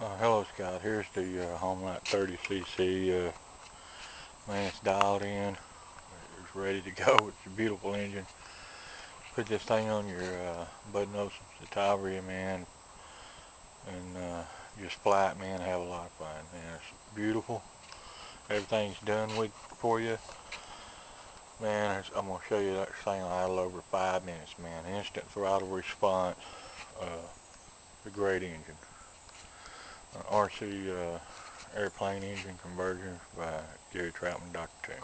Hello Scott, here's the Homelite 30cc. Man, it's dialed in. It's ready to go. It's a beautiful engine. Put this thing on your Bud Nose Citabria, man, and just fly it, man. Have a lot of fun, man. It's beautiful. Everything's done with for you, man. I'm gonna show you that thing in a little over 5 minutes, man. Instant throttle response. Uh, a great engine. RC airplane engine conversion by Gary Troutman, Dr. Tim.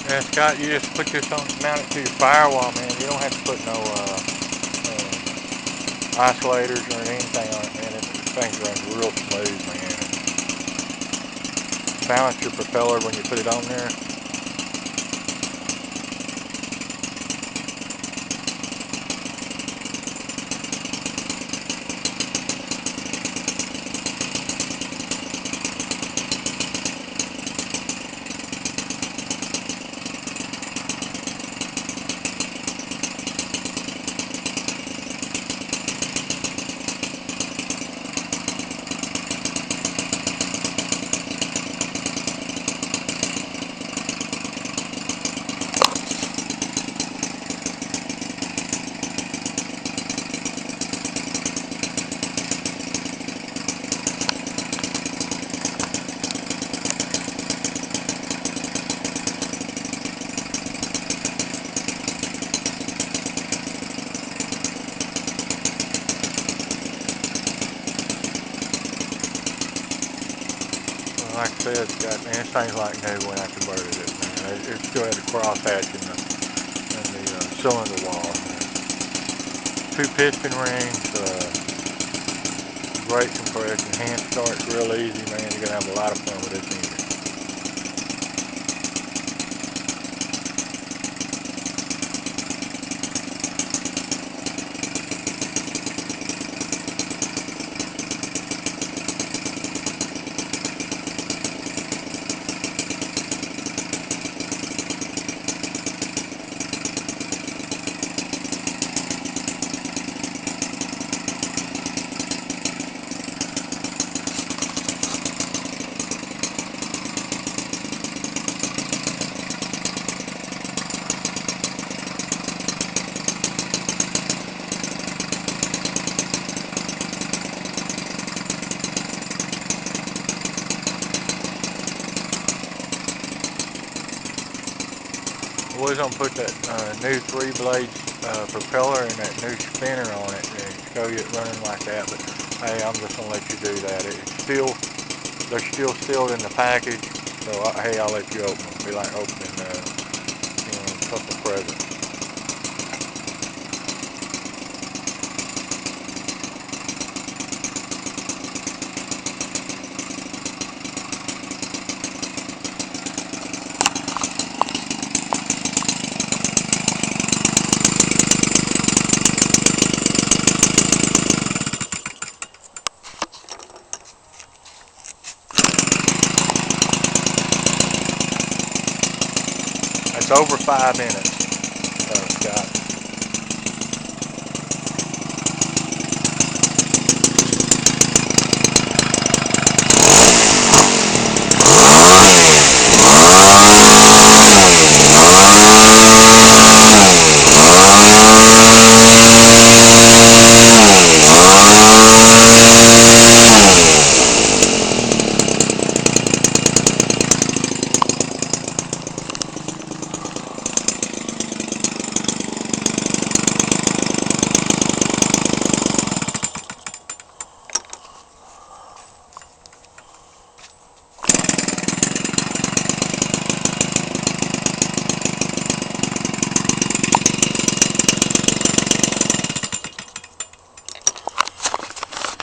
Yeah, Scott, you just put this on, mount it to your firewall, man. You don't have to put no isolators or anything on it, man. This thing runs real smooth, man. Balance your propeller when you put it on there. Like I said, Scott, man, this thing's like new when I converted it, man. It still had the crosshatch in the cylinder wall. Two piston rings, great compression, hand starts real easy, man. You're gonna have a lot of fun with this engine. Was gonna put that new 3 blade propeller and that new spinner on it and show you it running like that, but hey, I'm just gonna let you do that. They're still sealed in the package, so hey, I'll let you open them. It'll be like opening a couple presents. It's over 5 minutes. Scott.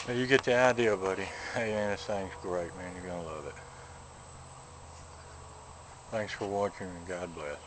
You get the idea, buddy. Hey, man, this thing's great, man. You're going to love it. Thanks for watching, and God bless.